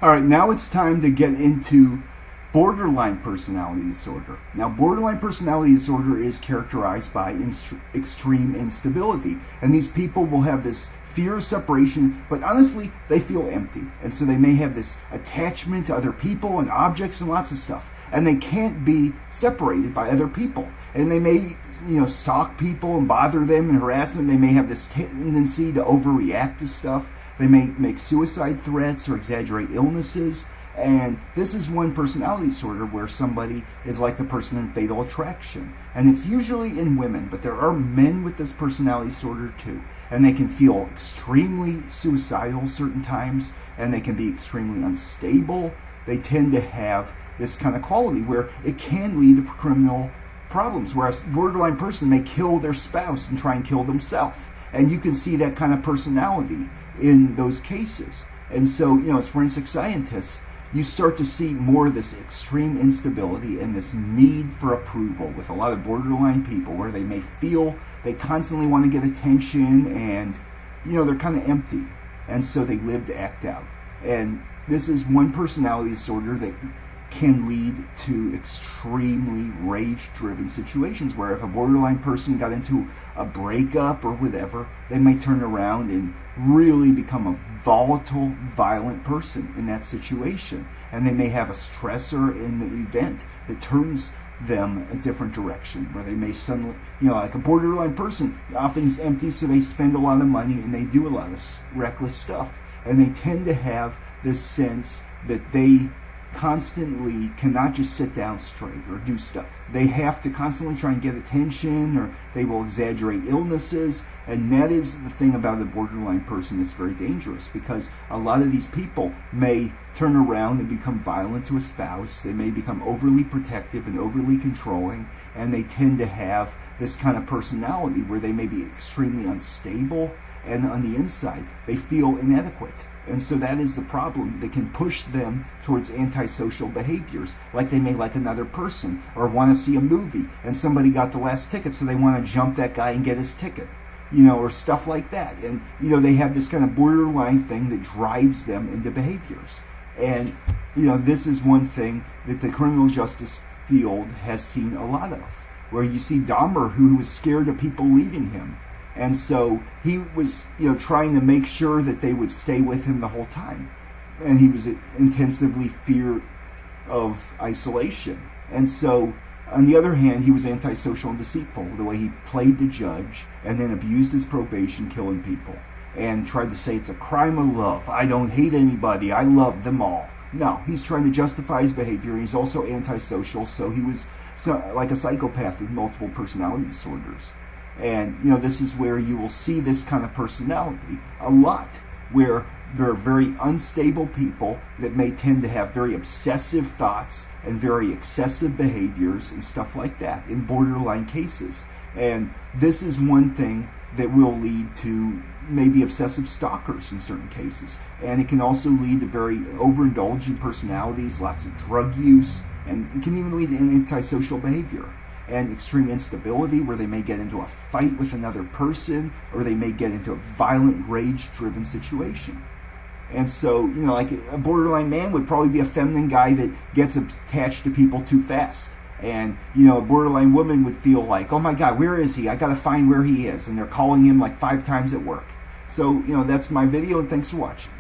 All right, now it's time to get into borderline personality disorder. Now, borderline personality disorder is characterized by extreme instability. And these people will have this fear of separation, but honestly, they feel empty. And so they may have this attachment to other people and objects and lots of stuff. And they can't be separated by other people. And they may, stalk people and bother them and harass them. They may have this tendency to overreact to stuff. They may make suicide threats or exaggerate illnesses. And this is one personality disorder where somebody is like the person in Fatal Attraction. And it's usually in women, but there are men with this personality disorder too. And they can feel extremely suicidal certain times, and they can be extremely unstable. They tend to have this kind of quality where it can lead to criminal problems, whereas a borderline person may kill their spouse and try and kill themselves. And you can see that kind of personality in those cases. And so, as forensic scientists, you start to see more of this extreme instability and this need for approval with a lot of borderline people, where they may feel they constantly want to get attention, and they're kind of empty, and so they live to act out. And this is one personality disorder that can lead to extremely rage-driven situations, where if a borderline person got into a breakup or whatever, they may turn around and really become a volatile, violent person in that situation. And they may have a stressor in the event that turns them a different direction, where they may suddenly, like a borderline person often is empty, so they spend a lot of money and they do a lot of reckless stuff. And they tend to have this sense that they constantly cannot just sit down straight or do stuff. They have to constantly try and get attention, or they will exaggerate illnesses. And that is the thing about a borderline person that's very dangerous, because a lot of these people may turn around and become violent to a spouse. They may become overly protective and overly controlling, and they tend to have this kind of personality where they may be extremely unstable, and on the inside they feel inadequate. And so that is the problem that can push them towards antisocial behaviors, like they may like another person or want to see a movie, and somebody got the last ticket, so they want to jump that guy and get his ticket, or stuff like that. And, they have this kind of borderline thing that drives them into behaviors. And, this is one thing that the criminal justice field has seen a lot of, where you see Dahmer, who was scared of people leaving him. And so he was, trying to make sure that they would stay with him the whole time. And he was intensively feared of isolation. And so, on the other hand, he was antisocial and deceitful, the way he played the judge and then abused his probation, killing people, and tried to say it's a crime of love. I don't hate anybody. I love them all. No, he's trying to justify his behavior. He's also antisocial, so he was like a psychopath with multiple personality disorders. And, this is where you will see this kind of personality a lot, where there are very unstable people that may tend to have very obsessive thoughts and very excessive behaviors and stuff like that in borderline cases. And this is one thing that will lead to maybe obsessive stalkers in certain cases. And it can also lead to very overindulgent personalities, lots of drug use, and it can even lead to antisocial behavior. And extreme instability, where they may get into a fight with another person, or they may get into a violent, rage-driven situation. And so, like a borderline man would probably be a feminine guy that gets attached to people too fast. And, a borderline woman would feel like, oh my God, where is he? I got to find where he is. And they're calling him like 5 times at work. So, that's my video, and thanks for watching.